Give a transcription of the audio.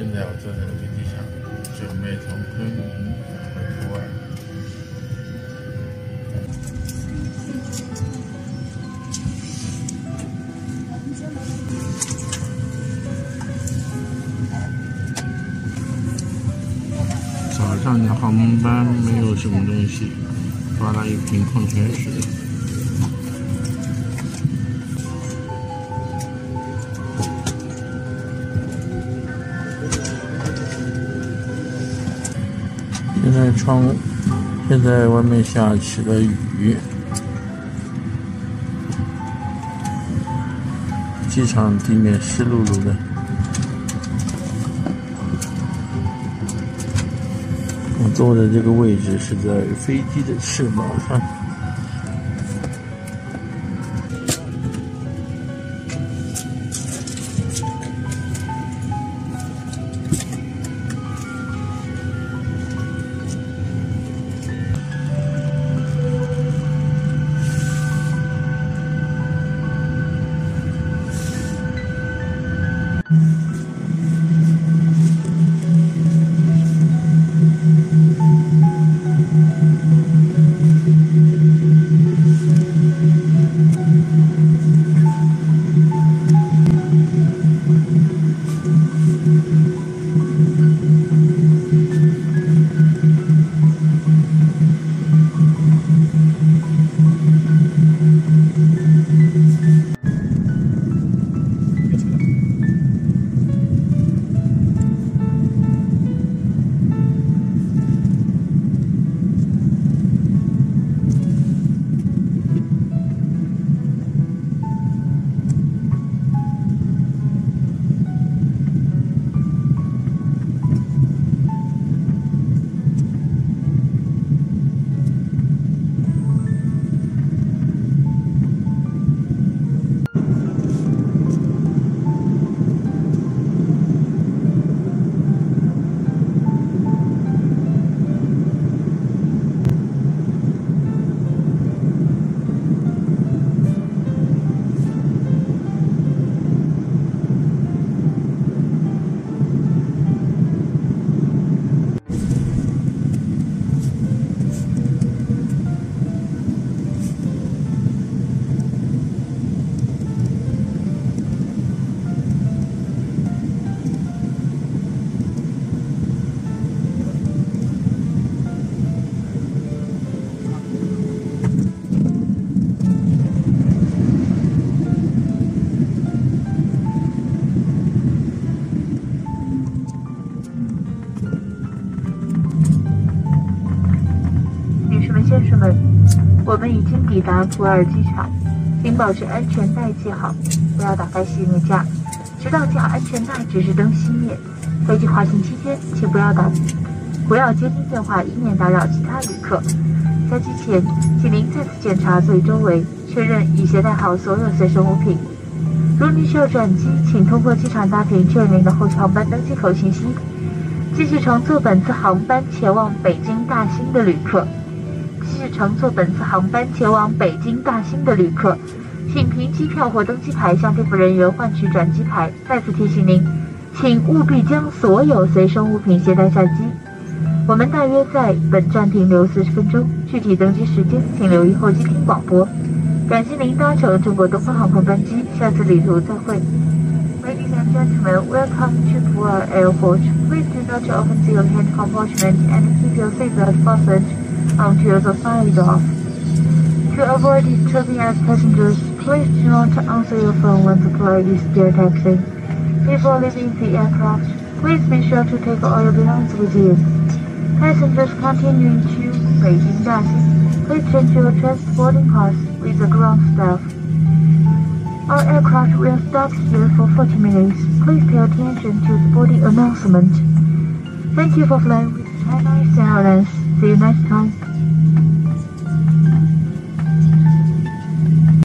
现在我坐在飞机上，准备从昆明回普洱。早上的航班没有什么东西，发了一瓶矿泉水。现在外面下起了雨，机场地面湿漉漉的。我坐的这个位置是在飞机的翅膀上。先生们，我们已经抵达普洱机场，请保持安全带系好，不要打开行李架，直到系好安全带指示灯熄灭。飞机滑行期间，请不要接听电话，以免打扰其他旅客。下机前，请您再次检查座椅周围，确认已携带好所有随身物品。如您需要转机，请通过机场大厅确认您的后续航班登机口信息。继续乘坐本次航班前往北京大兴的旅客。乘坐本次航班前往北京大兴的旅客，请凭机票或登机牌向飞服人员换取转机牌。再次提醒您，请务必将所有随身物品携带下机。我们大约在本站停留40分钟，具体登机时间请留意候机厅广播。感谢您搭乘中国东方航空班机，下次旅途再会。Ladies and gentlemen, welcome to Pu'er Airport. Please do not open your hand compartment and keep your seatbelt fastened until the side off. To avoid disturbing us passengers, please do not answer your phone when the flight is still taxiing. Before leaving the aircraft, please be sure to take all your belongings with you. Passengers continuing to Beijing Daxing, please change your transporting pass with the ground staff. Our aircraft will stop here for 40 minutes. Please pay attention to the boarding announcement. Thank you for flying with China Eastern Airlines. See you next time.